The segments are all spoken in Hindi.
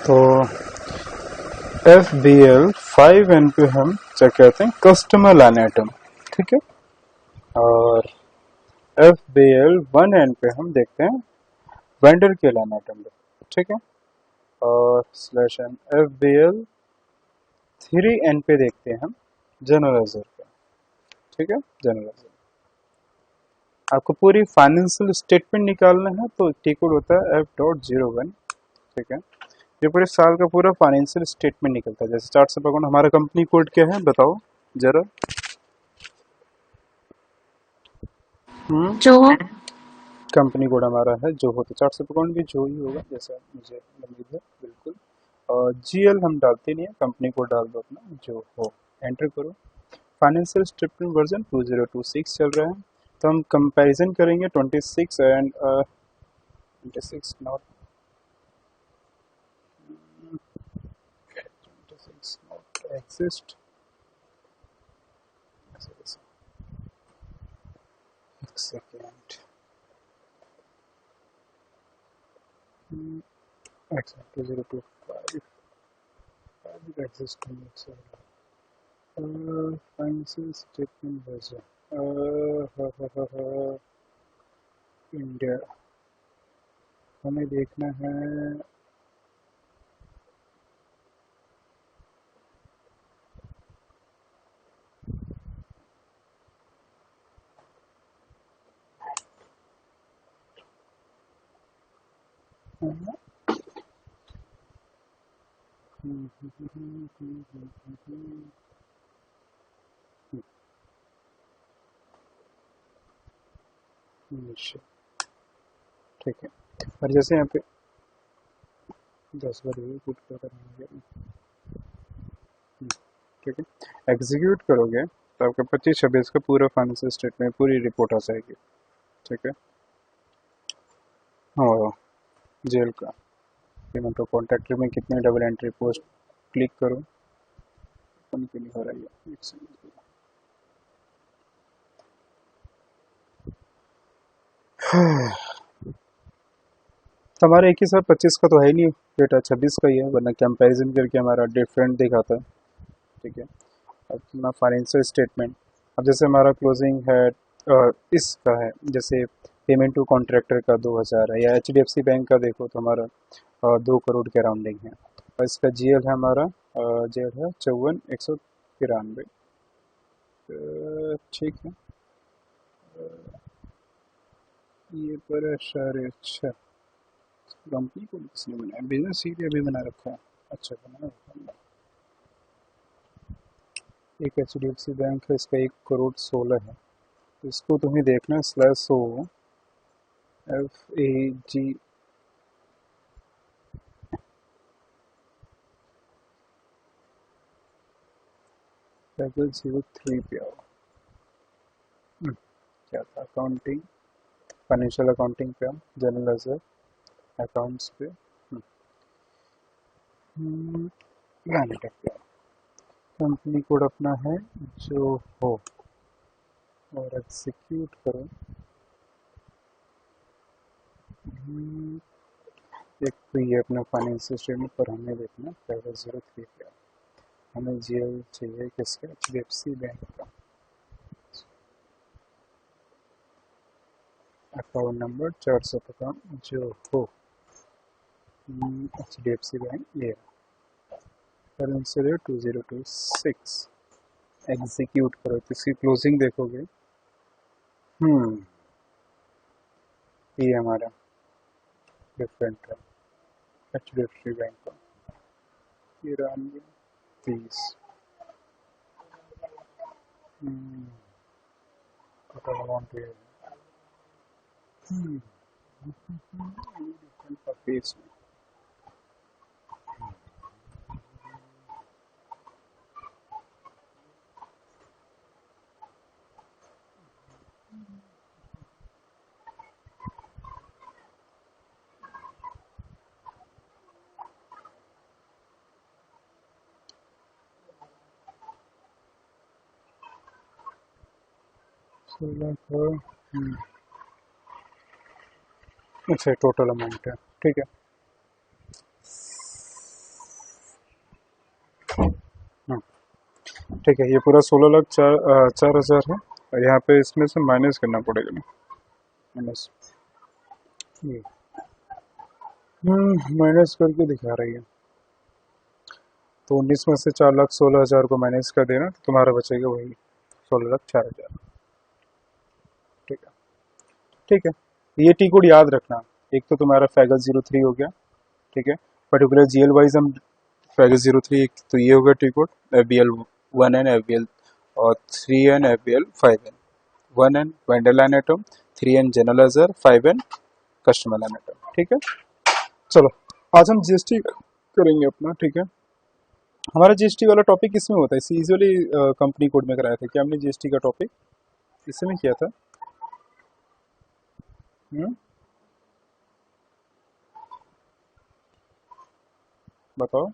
तो FBL 5N पे हम चेक करते हैं कस्टमर लाइन आइटम, ठीक है। और FBL 1N पे हम देखते हैं वेंडर के लाइन आइटम पे, ठीक है। और /n FBL 3N पे देखते हैं हम जनरलाइजर पे, ठीक है। जनरलाइजर आपको पूरी फाइनेंशियल स्टेटमेंट निकालना है तो टी कोड होता है F.01, ठीक है। ये पूरे साल का पूरा फाइनेंशियल स्टेटमेंट निकलता है। जैसे चार्ट से अकाउंट, हमारा कंपनी कोड क्या है बताओ जरा। जो कंपनी कोड हमारा है जो हो, तो चार्ट से अकाउंट भी जो ही होगा जैसा मुझे उम्मीद है, बिल्कुल। और GL हम डालते नहीं है, कंपनी कोड डाल दो अपना जो हो, एंटर करो। फाइनेंशियल स्टेटमेंट वर्जन 2026 चल रहा है, तो हम कंपैरिजन करेंगे 26 एंड 26 नॉट 26 नॉट एग्जिस्ट। एक second, except 2025 exist financial statement version India हमें देखना है। ठीक है। और जैसे यहाँ पे 10 बार ये पुट करेंगे, ठीक है। एग्जीक्यूट करोगे तो आपका 25-26 का पूरा फाइनेंशियल स्टेटमेंट, पूरी रिपोर्ट आ जाएगी, ठीक है। और जेल का पेमेंट और कॉन्ट्रैक्टर में कितने डबल एंट्री पोस्ट क्लिक करो, कौन क्यों नहीं हो रही है, एक सेकंड। तो हमारा एक ही साथ 25 का तो है ही नहीं डेटा, 26 का ही है, वरना कंपैरिजन करके हमारा डिफरेंट दिखाता है, ठीक है। अब अपना फाइनेंशियल स्टेटमेंट, अब जैसे हमारा क्लोजिंग है इसका है, जैसे पेमेंट टू कॉन्ट्रैक्टर का 2000 है, या HDFC बैंक का देखो तो हमारा 2 करोड़ के राउंडिंग है। और इसका GL है हमारा, GL है 54,193, ठीक है। ये पर सारे अच्छा कंपनी को किसने बनाया, बिजनेस सीट अभी बना रखा है, अच्छा बना रखा है। एक HDFC बैंक है, इसका 1,16 है, इसको तुम्हें देखना है /O FAG 03 पे आओ। क्या था, अकाउंटिंग, फाइनेंशियल अकाउंटिंग पे आओ, जनरल लेजर अकाउंट्स पे मैनेजर पे आओ। कंपनी कोड अपना है जो हो, और एग्जीक्यूट करो। एक तो ये अपना फाइनेंशियल स्टेटमेंट पर हमें देखना 0503 पे आओ। हमें GL चाहिए किसका, HDFC बैंक का। अकाउंट नंबर 455 जो हो, HDFC बैंक ये, करेंसी रेट 2026, एग्जीक्यूट करो तो इसकी क्लोजिंग देखोगे। ये हमारा डिफरेंट है, HDFC बैंक का 9330, टोटल अमाउंट ये डिफरेंट का फेस में। अच्छा टोटल अमाउंट है, ठीक है। ठीक है, ये पूरा 16 लाख 4,000 है, और यहाँ पे इसमें से माइनस करना पड़ेगा ना, माइनस ये माइनस करके दिखा रही है। तो 19 में से 4,16,000 को माइनस कर देना तो तुम्हारा बचेगा वही 16,04,000। ठीक है, ठीक है, ये टी कोड याद रखना। एक तो तुम्हारा फैगल 03 हो गया, ठीक है, पर्टिकुलर जीएल वाइज हम फैगल 03, तो ये होगा T code FBL 1N FBL और 3N FBL 5N। 1N vendor line item, 3N जनरलाइजर, 5N customer line item. ठीक है, चलो आज हम जीएसटी करेंगे अपना। ठीक है, हमारा जीएसटी वाला टॉपिक इसमें होता है, यूजुअली कंपनी कोड में कराया था। क्या हमने जीएसटी का टॉपिक इसमें किया था? बताओ,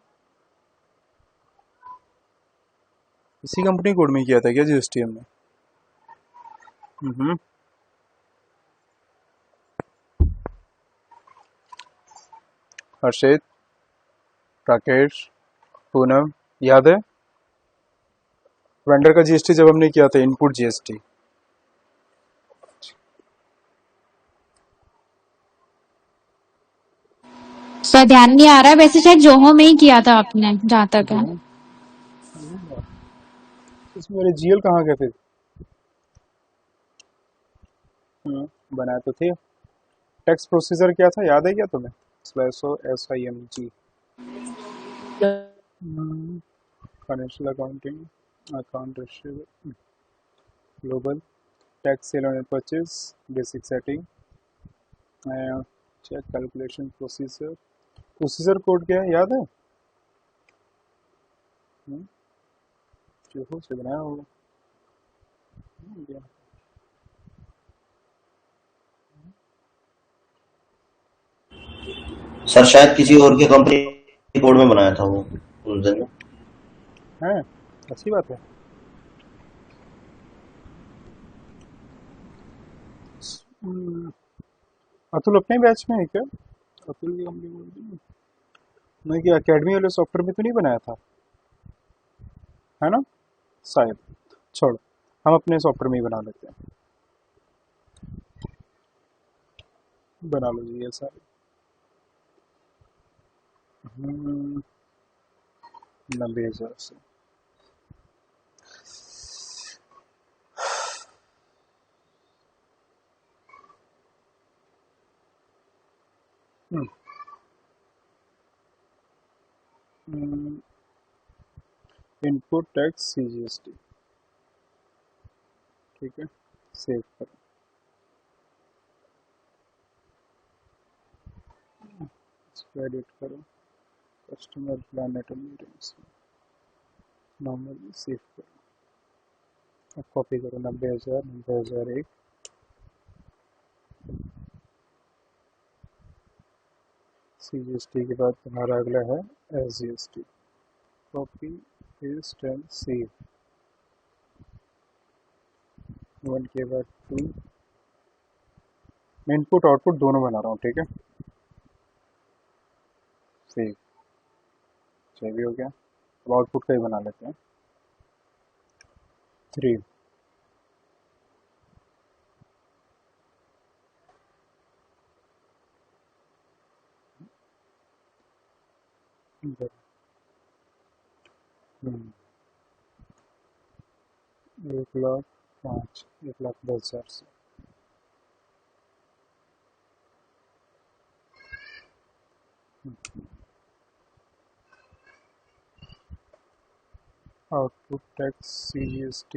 इसी कंपनी कोड में किया था क्या जीएसटी हमने? हर्षित, राकेश, पूनम, याद है वेंडर का जीएसटी जब हमने किया था, इनपुट जीएसटी? सर ध्यान नहीं आ रहा है, वैसे शायद जोहो में ही किया था आपने, जहाँ तक है। इसमें मेरे जीएल कहाँ गए फिर? बनाया तो थे। टैक्स प्रोसीजर क्या था, याद है क्या तुम्हें? SIMG, financial accounting, account receivable, global tax sale and purchase, basic setting, check calculation procedure. Procedure code क्या है, याद है? जो से बनाया होगा। सर शायद किसी और के कंपनी कोड में बनाया था वो उस दिन। है, अच्छी बात है। अतुल अपने बैच में है क्या? अतुल की कंपनी कोड नहीं, कि अकेडमी वाले सॉफ्टवेयर में तो नहीं बनाया था, है ना? शायद, छोड़, हम अपने सॉफ्टवेयर में ही बना लेते हैं। बना लो जी ये सारे। 90,000 से इनपुट टैक्स CGST। ठीक है, सेव करो, इसको एडिट करो, customer plan item normally save करो, अब कॉपी करो 90,000, 90,001, CGST के बाद तुम्हारा अगला है SGST। Copy paste and save, 1 के बाद 2। मैं इनपुट आउटपुट दोनों बना रहा हूँ, ठीक है। सेव, सेव भी हो गया। अब आउटपुट का ही बना लेते हैं, 3। एक 1,05,000, 1,10,000 से output tax CGST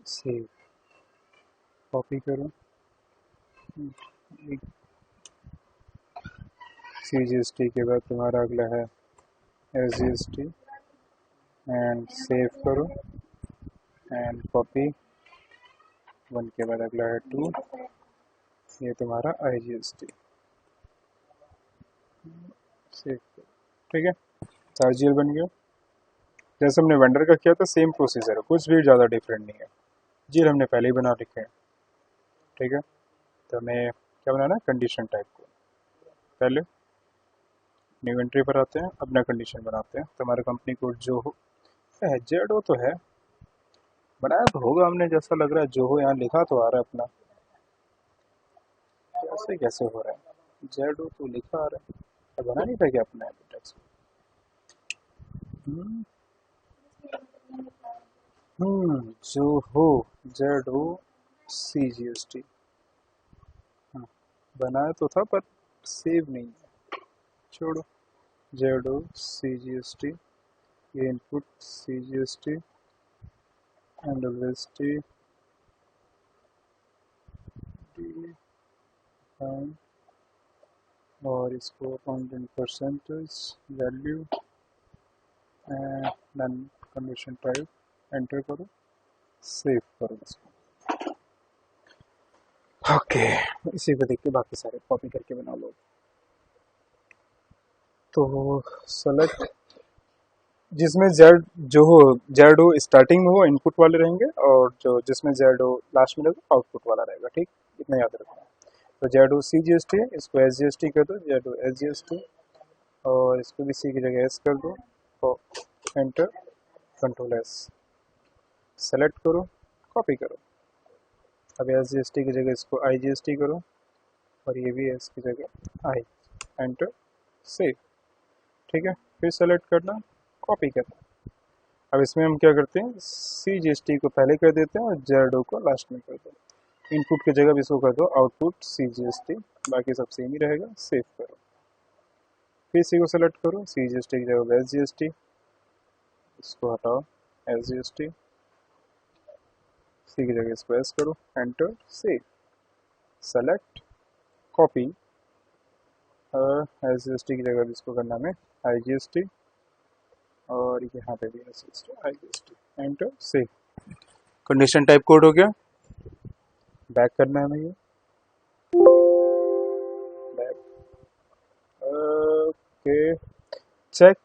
save, copy करो, CGST के बाद तुम्हारा अगला है SGST एंड सेव करो एंड कॉपी, 1 के बाद अगला है 2, ये तुम्हारा IGST, सेव करो। ठीक है, 4 GL बन गया। जैसे हमने वेंडर का किया था सेम प्रोसीजर है, कुछ भी ज़्यादा डिफरेंट नहीं है। जील हमने पहले ही बना लिखे हैं, ठीक है। तो हमें क्या बनाना है, कंडीशन टाइप को। पहले न्यू एंट्री पर आते हैं, अपना कंडीशन बनाते हैं। तो हमारा कंपनी कोड जो हो क्या है, जेड ओ तो है, बनाया तो होगा हमने, जैसा लग रहा है जो हो, यहाँ लिखा तो आ रहा है अपना, कैसे कैसे हो रहा है, जेड ओ तो लिखा आ रहा है, क्या बना नहीं था क्या अपने टेक्स्ट? जो हो, Z O C G S T, हाँ बनाया तो था पर सेव नहीं है, छोड़ो। Z O C G S T, ये input C G S T and S T और इसको counting percentage value and then condition type, enter करो, सेव करो इसको। ओके, इसी को देख के बाकी सारे कॉपी करके बना लो। तो सेलेक्ट, जिसमें जेड जो हो, जेड हो स्टार्टिंग में वो इनपुट वाले रहेंगे, और जो जिसमें जेड हो लास्ट में रहेगा आउटपुट वाला रहेगा, ठीक, इतना याद रखना। तो जेड हो सी जी एस टी है, इसको एस जी एस टी कर दो, जेड हो एस जी एस टी, और इसको भी सी की जगह एस कर दो, और एंटर, कंट्रोल एस, सेलेक्ट करो, कॉपी करो। अब एस जी एस टी की जगह इसको आई जी एस टी करो, और ये भी एस की जगह आई, एंटर, सेव, ठीक है। फिर सेलेक्ट करना, कॉपी करना। अब इसमें हम क्या करते हैं, सी जी एस टी को पहले कर देते हैं और जेड ओ को लास्ट में कर देते हैं। इनपुट की जगह भी इसको कर दो output C G S T, बाकी सब सेम ही रहेगा, सेव करो। फिर सी को सेलेक्ट करो, सी जी एस टी की जगह एस जी एस टी, इसको हटाओ, एस जी एस टी, सी की जगह इसको एस करो, enter, save, select, copy, S G S T की जगह भी इसको करना है आई जी एस टी, और यहाँ पे भी S G S T, I G S T, enter, save. Condition type code हो गया, बैक करना है हमें ये, back, okay, check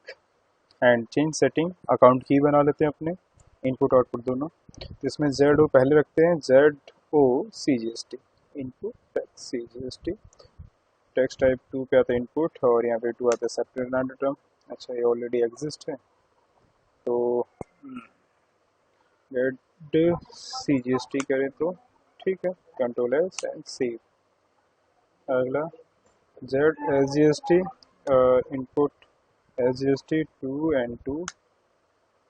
and change setting, account की बना लेते हैं अपने, इनपुट आउटपुट दोनों। तो इसमें जेड ओ पहले रखते हैं, Z O C G S T, input text C G S T, text type 2 पे आता है इनपुट, और यहाँ पे 2 आता है सेपरेट रैंडम टर्म। अच्छा ये ऑलरेडी एग्जिस्ट है, तो Z C G S T करें तो ठीक है, कंट्रोल एस एंड सेव। अगला Z S G S T, input S G S T 2 and 2,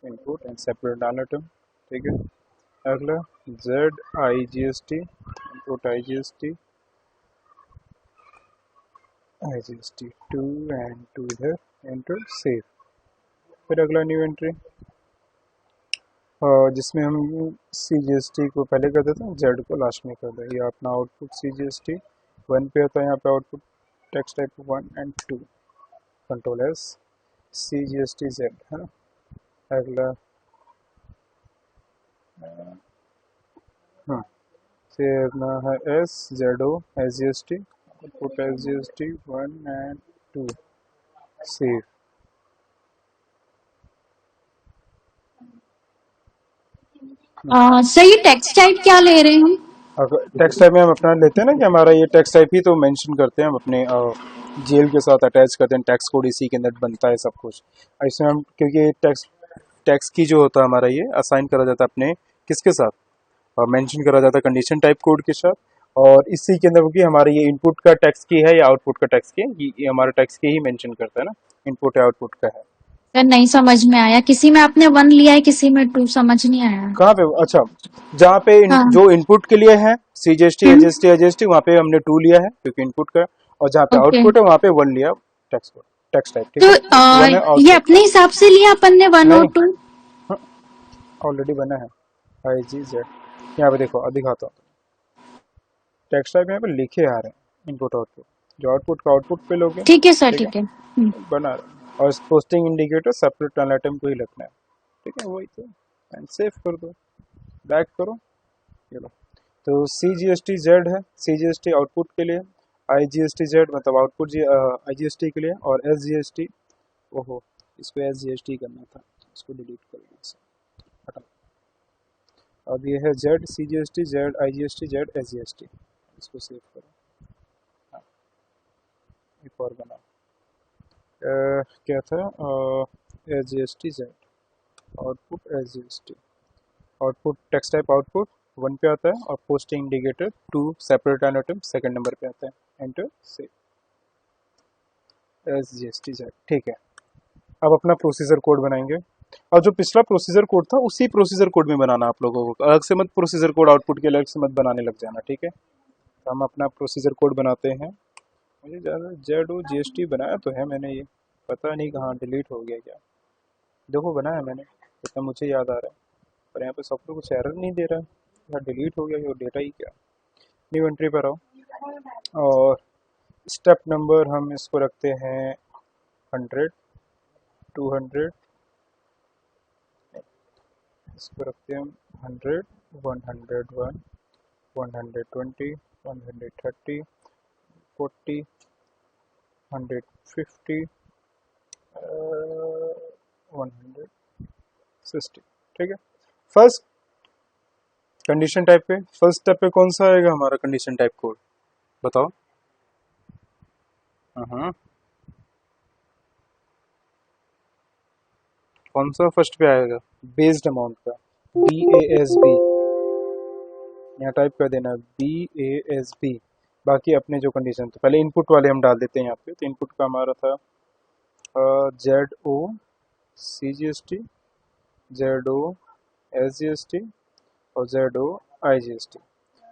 input and separate random term, ठीक है। अगला Z I G S T, input I G S T, I G S T 2 and 2 इधर, एंटर, सेव। फिर अगला न्यू एंट्री, जिसमें हम सी जी एस टी को पहले कर देते हैं, जेड को लास्ट में कर दें। ये अपना output C G S T 1 पे होता है, यहाँ पे output text type 1 and 2, control S, C G S T Z है ना। अगला हाँ, फिर अपना है S Z O S G S T, output S G S T 1 and 2, save. Sir ये टेक्स्ट टाइप क्या ले रहे हैं हम? अगर टेक्स्ट टाइप में हम अपना लेते हैं ना कि हमारा ये टेक्स्ट टाइप ही तो मेंशन करते हैं हम अपने जीएल के साथ अटैच करते हैं, टेक्स्ट कोड इसी के अंदर बनता है सब कुछ। इसमें हम क्योंकि टेक्स्ट टेक्स्ट की जो होता है हमारा ये असाइन करा जाता है अपने किसके साथ, मेंशन करा जाता है कंडीशन टाइप कोड के साथ, और इसी के अंदर क्योंकि हमारे ये इनपुट का टेक्स्ट की है या आउटपुट का टेक्स्ट की है, ये हमारा टेक्स्ट की ही मेंशन करता है ना, इनपुट या आउटपुट का है। सर नहीं समझ में आया, किसी में आपने 1 लिया है, किसी में 2, समझ नहीं आया। कहाँ पे, अच्छा जहाँ पे हाँ। जो इनपुट के लिए है C G S T H hmm. S T H S T, वहाँ पे हमने 2 लिया है क्योंकि इनपुट का, और जहाँ पे ओके, आउटपुट है वहाँ पे 1 लिया, टेक्स्ट कोड टेक्स्ट टाइप, ठीक तो है, 1 है ये आउटपुट अपने हिसाब से लिया अपन ने 1 और नहीं, 2? ऑलरेडी बना है आई जी जेड, यहाँ पे देखो दिखाता हूँ, टेक्स्ट टाइप यहाँ पे लिखे आ रहे हैं इनपुट आउटपुट, जो आउटपुट का आउटपुट पे लोगे, ठीक है सर, ठीक है, ठीक है। बना रहे हैं। और पोस्टिंग इंडिकेटर सेपरेट आइटम को ही रखना है, ठीक है, वही तो, एंड सेव कर दो, बैक करो, ये लो। तो सी जी एस टी जेड है, C G S T output के लिए, आई जी एस टी जेड मतलब output I G S T के लिए, और एस जी एस टी, ओहो इसको एस जी एस टी करना था, इसको डिलीट कर दो, हटा। अब ये है Z C G S T Z I G S T Z S G S T, इसको सेव करो। हाँ, एक और बनाओ, क्या था, S G S T Z, output S G S T, output text type output 1 पे आता है और posting indicator 2 separate line item second number पे आता है। एंटर से S G S T Z. ठीक है, अब अपना प्रोसीजर कोड बनाएंगे और जो पिछला प्रोसीजर कोड था उसी प्रोसीजर कोड में बनाना आप लोगों को, अलग से मत प्रोसीजर कोड आउटपुट के अलग से मत बनाने लग जाना। ठीक है, तो हम अपना प्रोसीजर कोड बनाते हैं। मुझे ज़्यादा Z O G S T बनाया तो है मैंने, ये पता नहीं कहाँ डिलीट हो गया क्या। देखो बनाया मैंने, इतना मुझे याद आ रहा है, पर यहाँ पे सॉफ्टवेयर कुछ एरर नहीं दे रहा है या डिलीट हो गया ये डेटा ही क्या। न्यू एंट्री पर आओ और स्टेप नंबर हम इसको रखते हैं 100, 200, इसको रखते हैं हम 100, 101, 120, 130, 40, 150, 160। ठीक है, फर्स्ट कंडीशन टाइप पे, फर्स्ट स्टेप पे कौन सा आएगा हमारा कंडीशन टाइप कोड बताओ। हाँ, कौन सा फर्स्ट पे आएगा? बेस्ड अमाउंट का, बी ए एस बी, यहाँ टाइप कर देना बी ए एस बी। बाकी अपने जो कंडीशन, तो पहले इनपुट वाले हम डाल देते हैं यहाँ पे। तो इनपुट का हमारा था Z O C G S T, Z O S G S T और Z O I G S T.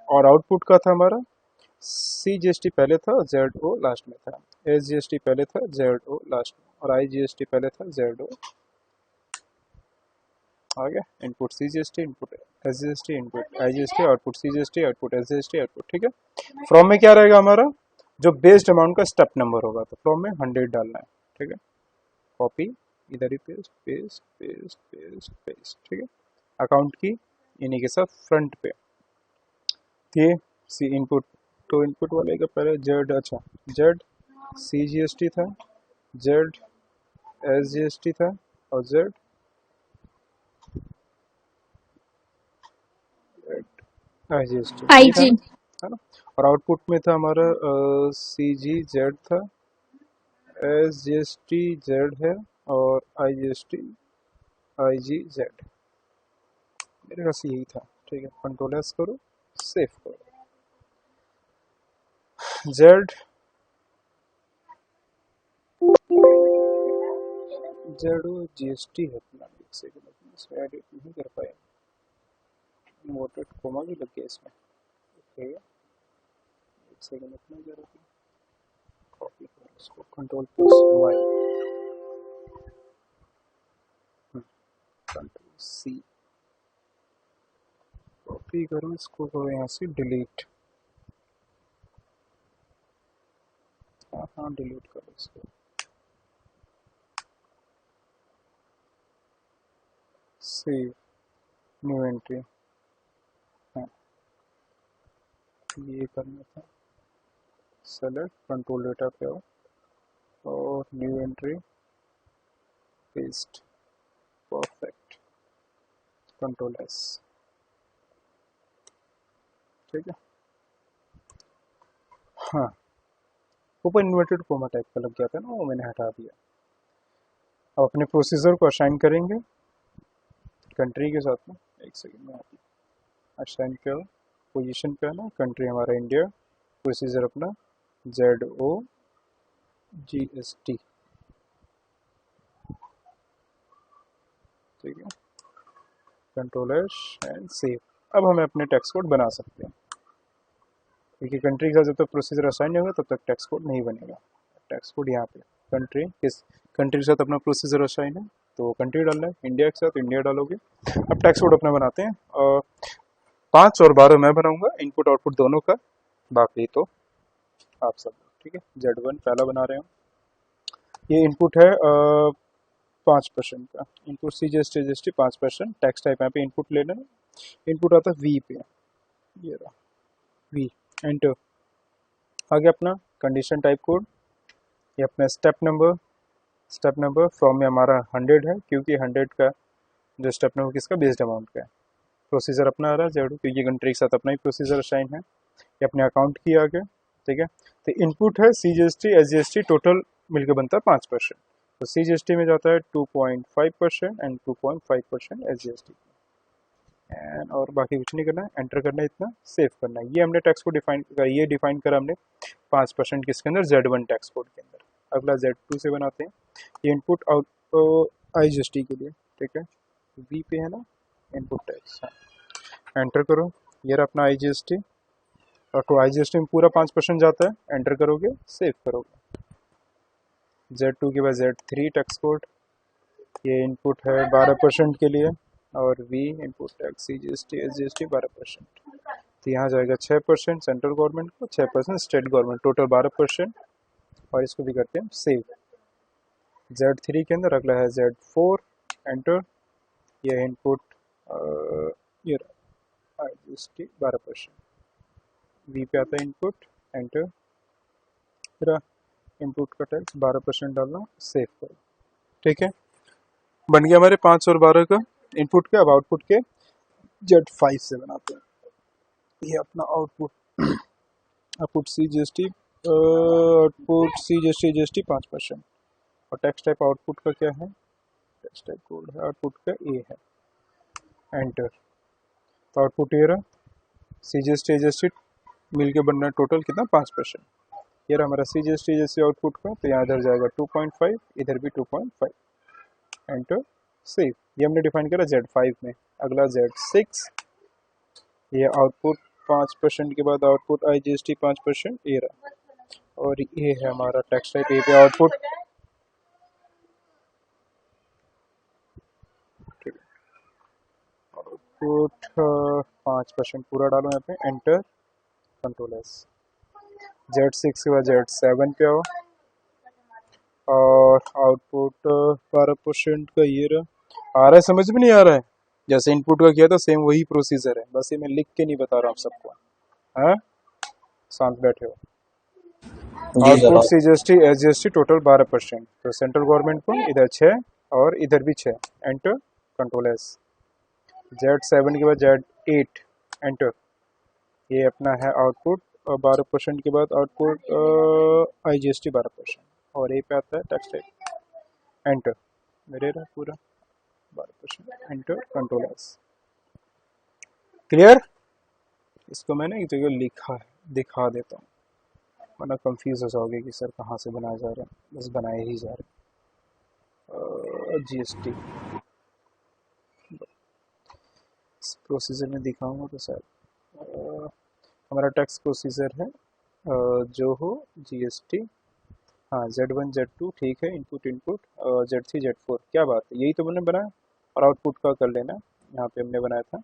और आउटपुट का था हमारा सी जी एस टी पहले था, जेड ओ लास्ट में था, एस जी एस टी पहले था, जेड ओ लास्ट में, और आई जी एस टी पहले था, जेड ओ आ गया। Input C G S T, input S G S T, input I G S T, output C G S T, output S G S T, output. ठीक है, फ्रॉम में क्या रहेगा हमारा? जो बेस्ड अमाउंट का स्टेप नंबर होगा, तो फ्रॉम में 100 डालना है। ठीक है, कॉपी, इधर ही paste paste paste paste paste. ठीक है, अकाउंट की इन्हीं के साथ फ्रंट पे ये सी इनपुट, तो इनपुट वाले का पहले जेड, अच्छा Z C G S T था, Z S G S T था और Z I G S T आई यही था जी। ना, है ना। और आउटपुट में था हमारा सी जी जेड था, S G S T Z है और I G S T I G Z, मेरे पास यही था। ठीक है, कंट्रोल एस करो, सेव करो। Z Z O G S T है अपना, एक सेकंड इसमें एडिट नहीं कर पाए, मोटेड कोमा भी लग गया इसमें। ओके, एक सेकंड अपना जरा कॉपी करो इसको, control plus Y, control C, copy करो इसको, करो यहाँ से डिलीट। हाँ हाँ, डिलीट करो इसको, सेव, न्यू एंट्री, हाँ ये करना था। सेलेक्ट, कंट्रोल डेटा पे आओ और new entry, paste, perfect, control S. ठीक है, हाँ ऊपर इन्वर्टेड कोमा टाइप का लग गया था ना, वो मैंने हटा दिया। अब अपने प्रोसीजर को असाइन करेंगे कंट्री के साथ में। एक सेकंड में असाइन करो, पोजीशन पे है ना, कंट्री हमारा इंडिया, प्रोसीजर अपना Z O G S T. ठीक है, कंट्रोल एस एंड सेव। अब हमें अपने टेक्स्ट कोड बना सकते हैं, क्योंकि कंट्री के साथ जब तक प्रोसीजर असाइन नहीं होगा तब तक टेक्स्ट कोड नहीं बनेगा। टेक्स्ट कोड यहाँ पे, कंट्री किस कंट्री के साथ अपना प्रोसीजर असाइन है तो कंट्री डालना है, इंडिया के साथ इंडिया डालोगे। अब टेक्स्ट कोड अपना बनाते हैं, 5 और 12 मैं बनाऊंगा, इनपुट आउटपुट दोनों का, बाकी तो आप सब। ठीक है, Z1 पहला बना रहे हो, ये इनपुट है 5% का, input C G S T 5%, text type यहाँ पे इनपुट लेना है, इनपुट आता है वी पे, ये रहा वी, एंटर। आगे अपना कंडीशन टाइप कोड, ये अपना स्टेप नंबर फ्रॉम में हमारा 100 है, क्योंकि 100 का जो स्टेप नंबर किसका, बेस्ड अमाउंट का है। प्रोसीजर अपना आ रहा है जेड, क्योंकि कंट्री के साथ अपना ही प्रोसीजर असाइन है, ये अपने अकाउंट की आ गया। ठीक है, तो इनपुट है C G S T S G S T, total मिलकर बनता है 5%। तो CGST में जाता है 2.5% एंड 2.5% SGST। एंड और बाकी कुछ नहीं करना है, एंटर करना है, इतना सेव करना है। ये हमने टैक्स को डिफाइन, ये डिफाइन करा हमने 5% किसके अंदर, Z1 टैक्स कोड के अंदर। अगला Z2 से बनाते हैं, ये इनपुट आउट IGST के लिए, ठीक है, V पे है ना इनपुट टैक्स, हाँ एंटर करो। ये रहा अपना IGST, और तो IGST में पूरा 5% जाता है, एंटर करोगे सेव करोगे। Z2 के बाद Z3 टैक्स कोड, ये इनपुट है 12% के लिए, और V input tax CGST SGST 12%, तो यहाँ जाएगा 6% सेंट्रल गवर्नमेंट को, 6% स्टेट गवर्नमेंट, टोटल 12%, और इसको भी करते हैं सेव। Z3 के अंदर अगला है Z4, एंटर, ये इनपुट ये IGST 12%, V पे आता है इनपुट, एंटर, फिर इनपुट का टैक्स 12% डालना, सेव करो, ठीक है। बन गया हमारे 5 और 12 का इनपुट के। अब आउटपुट के Z5 से बनाते हैं। ये अपना output, output CGST, output CGST GST 5%, और टैक्स टाइप आउटपुट का क्या है, टैक्स टाइप कोड है आउटपुट का A है, एंटर। तो आउटपुट ये रहा, CGST GST मिल के बनना टोटल कितना 5%। ये रहा हमारा CGST GST आउटपुट का, तो यहाँ इधर जाएगा 2.5, इधर भी 2.5, एंटर सेव। ये हमने डिफाइन करा Z5 में। अगला Z6, ये आउटपुट 5% के बाद आउटपुट IGST 5%, ये रहा, और ये है हमारा टैक्स टाइप A पे आउटपुट, आउटपुट 5% पूरा डालो यहाँ पे, एंटर, कंट्रोल S। Z6 के बाद Z7 पे आओ, और आउटपुट 12% का ये रहा। आ रहा है समझ में, नहीं आ रहा है? जैसे इनपुट का किया था सेम वही प्रोसीजर है, बस ये मैं लिख के नहीं बता रहा हूँ सबको, हाँ शांत बैठे हो। जी sir. Output CGST SGST total 12%, तो सेंट्रल गवर्नमेंट को इधर 6 और इधर भी 6, एंटर, कंट्रोल S। Z7 के बाद Z8, एंटर, ये अपना है आउटपुट 12% के बाद आउटपुट IGST 12%, और ए पे आता है टैक्स टाइप, एंटर, मेरे रहा पूरा 12%, एंटर, कंट्रोल S। क्लियर? इसको मैंने एक जगह लिखा है, दिखा देता हूँ, वरना कंफ्यूज हो जाओगे कि सर कहाँ से बनाया जा रहा है, बस बनाए ही जा रहे हैं। GST प्रोसीजर में दिखाऊंगा तो सर हमारा टैक्स प्रोसीजर है जो हो GST, हाँ Z1 Z2 ठीक है, इनपुट इनपुट, Z3 Z4, क्या बात है, यही तो मैंने बनाया। और आउटपुट का कर लेना, यहाँ पे हमने बनाया था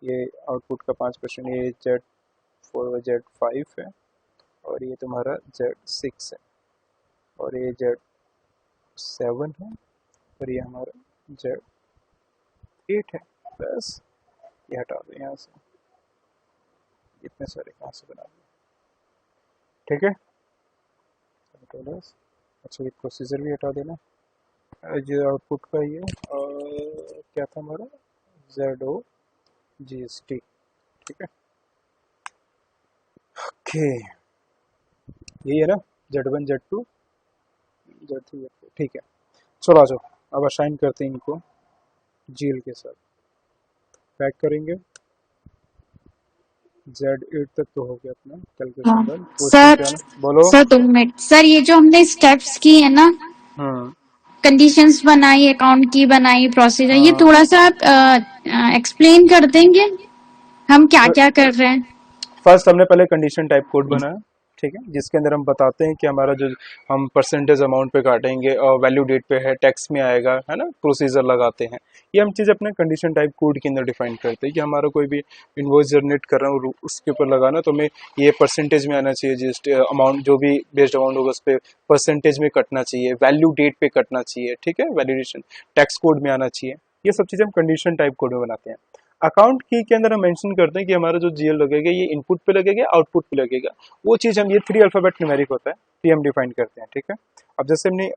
ये आउटपुट का 5%, ये Z4 Z5 है, और ये तुम्हारा Z6 है, और ये Z7 है, और ये हमारा Z8 है। बस ये हटा दो यहाँ से, इतने सारे कहाँ से बना दिए, ठीक है। अच्छा ये प्रोसीजर भी हटा देना। जो आउटपुट का ये क्या था हमारा ZO GST, ठीक है, ओके यही है ना, Z1 Z2 Z3 Z4, ठीक है। चलो आ जाओ, अब असाइन करते हैं इनको जीएल के साथ, पैक करेंगे। Z8 तक तो हो गया अपना कैलकुलेशन डन। सर क्वेश्चन क्या बोलो। सर 2 मिनट सर, ये जो हमने स्टेप्स की है ना, हम्म, कंडीशंस बनाई, अकाउंट की बनाई, प्रोसीजर, ये हाँ थोड़ा सा आप एक्सप्लेन कर देंगे हम क्या क्या कर रहे हैं। फर्स्ट हमने पहले कंडीशन टाइप कोड बनाया, ठीक है, जिसके अंदर हम बताते हैं कि हमारा जो हम परसेंटेज अमाउंट पे काटेंगे और वैल्यू डेट पे है, टैक्स में आएगा, है ना, प्रोसीजर लगाते हैं। ये हम चीज़ अपने कंडीशन टाइप कोड के अंदर डिफाइन करते हैं कि हमारा कोई भी इनवॉइस जनरेट कर रहा हूँ उसके ऊपर लगाना, तो हमें ये परसेंटेज में आना चाहिए, जिस अमाउंट जो भी बेस्ड अमाउंट होगा उस पर परसेंटेज में कटना चाहिए, वैल्यू डेट पे कटना चाहिए, ठीक है, वैल्यूडेशन टैक्स कोड में आना चाहिए। ये सब चीज़ें हम कंडीशन टाइप कोड में बनाते हैं। अकाउंट की के अंदर हम मेंशन करते हैं कि हमारा जो जीएल लगेगा ये इनपुट पे लगेगा, आउटपुट पे लगेगा, वो चीज़ हम, ये 3 अल्फाबेट न्यूमेरिक होता है, तो ये हम डिफाइन करते हैं, ठीक है। अब जैसे हमने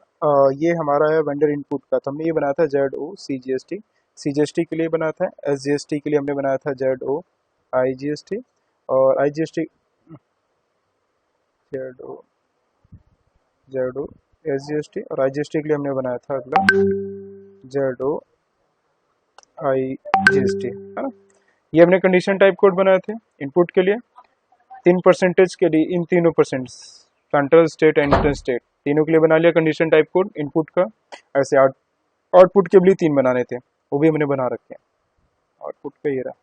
ये हमारा है वेंडर इनपुट का, तो हमने ये बनाया था ZO CGST, CGST के लिए बनाया था, SGST के लिए हमने बनाया था ZO IGST, और IGST ZO SGST, और IGST के लिए हमने बनाया था अगला ZOIGST, है ना। ये हमने कंडीशन टाइप कोड बनाए थे इनपुट के लिए, 3% के लिए इन तीनों percent, control state and inter state तीनों के लिए बना लिया कंडीशन टाइप कोड इनपुट का। ऐसे आउटपुट के लिए 3 बनाने थे, वो भी हमने बना रखे हैं। आउटपुट का ये रहा,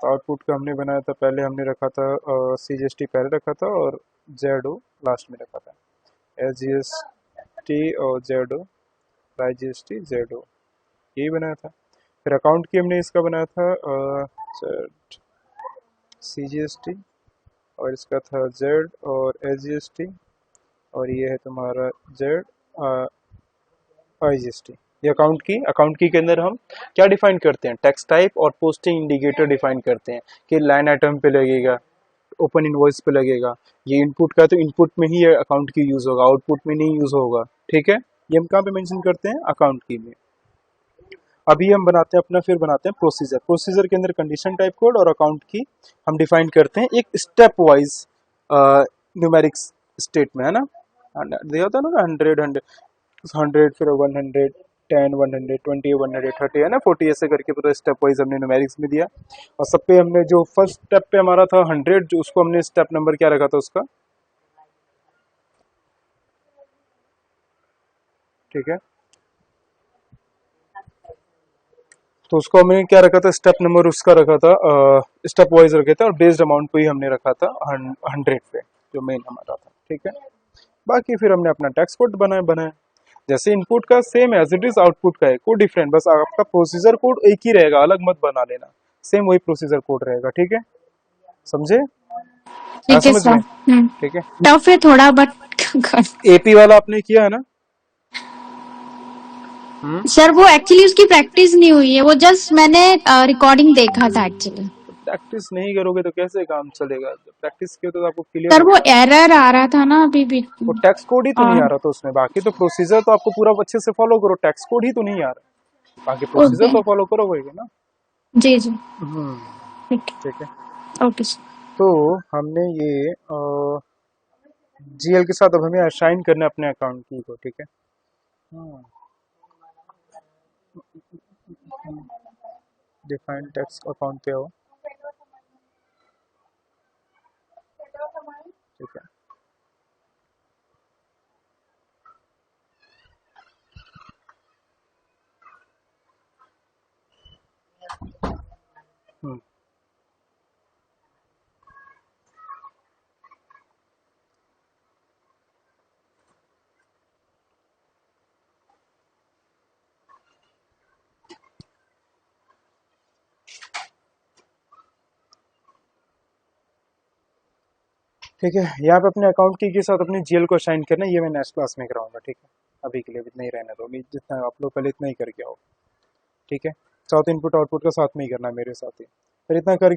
तो आउटपुट का हमने बनाया था, पहले हमने रखा था CGST पहले रखा था और ZO लास्ट में रखा था, SGST और ZO, IGST ZO, यही बनाया था। फिर अकाउंट की हमने इसका बनाया था CGST, और इसका था Z और SGST, और ये है तुम्हारा Z IGST। ये अकाउंट की के अंदर हम क्या डिफाइन करते हैं, टैक्स टाइप और पोस्टिंग इंडिकेटर डिफाइन करते हैं कि लाइन आइटम पे लगेगा, ओपन इनवॉइस पे लगेगा। ये इनपुट का, तो इनपुट में ही ये अकाउंट की यूज होगा, आउटपुट में नहीं यूज होगा, ठीक है। ये हम कहाँ पे मेंशन करते हैं, अकाउंट की में। अभी हम बनाते हैं अपना, फिर बनाते हैं प्रोसीजर के अंदर कंडीशन टाइप कोड और अकाउंट की हम डिफाइन करते हैं एक स्टेप वाइज न्यूमेरिक स्टेट में, है ना। दिया होता है ना 100 फिर 110 120 130 है ना 40, ऐसे करके पूरा स्टेप वाइज हमने न्यूमेरिक्स में दिया। और सब पे हमने जो फर्स्ट स्टेप पे हमारा था 100, जो उसको हमने स्टेप नंबर क्या रखा था उसका, ठीक है। तो उसको हमने क्या रखा था, स्टेप नंबर उसका रखा था, स्टेप वाइज रखे थे, और बेस्ड अमाउंट पे ही हमने रखा था 100 पे, जो मेन हमारा था, ठीक है। बाकी फिर हमने अपना टैक्स कोड बनाया जैसे इनपुट का same as it is output का है, कोई डिफरेंट, बस आपका प्रोसीजर कोड एक ही रहेगा, अलग मत बना लेना, सेम वही प्रोसीजर कोड रहेगा, ठीक है, समझे, आया ठीक है समझ सर। में, ठीक है। टफ है थोड़ा बट AP वाला आपने किया है ना। सर वो एक्चुअली उसकी प्रैक्टिस नहीं हुई है, वो जस्ट मैंने रिकॉर्डिंग देखा था एक्चुअली। प्रैक्टिस नहीं करोगे तो कैसे काम चलेगा, प्रैक्टिस किया तो आपको क्लियर सर वो होगा। एरर आ रहा था ना अभी भी। वो टैक्स कोड ही तो नहीं आ और रहा था उसमें, बाकी तो प्रोसीजर तो आपको पूरा अच्छे से फॉलो करो, टैक्स कोड ही तो नहीं आ रहा, बाकी प्रोसीजर ओके, तो फॉलो करोगे ना। जी जी, हम्म, ठीक ठीक है। है, ओके सर। तो हमने ये GL के साथ अब हमें असाइन करना है अपने अकाउंट की को, ठीक है। डिफाइन टैक्स अकाउंट पे आओ, ठीक है। हम्म, ठीक है। यहाँ पे अपने अकाउंट की के साथ अपने GL को असाइन करना है, ये मैं नेक्स्ट क्लास में कराऊंगा, ठीक है। अभी के लिए इतना ही रहने दो, अभी जितना आप लोग पहले इतना ही करके आओ, ठीक है। साथ इनपुट आउटपुट का साथ में ही करना है मेरे साथ ही, फिर इतना करके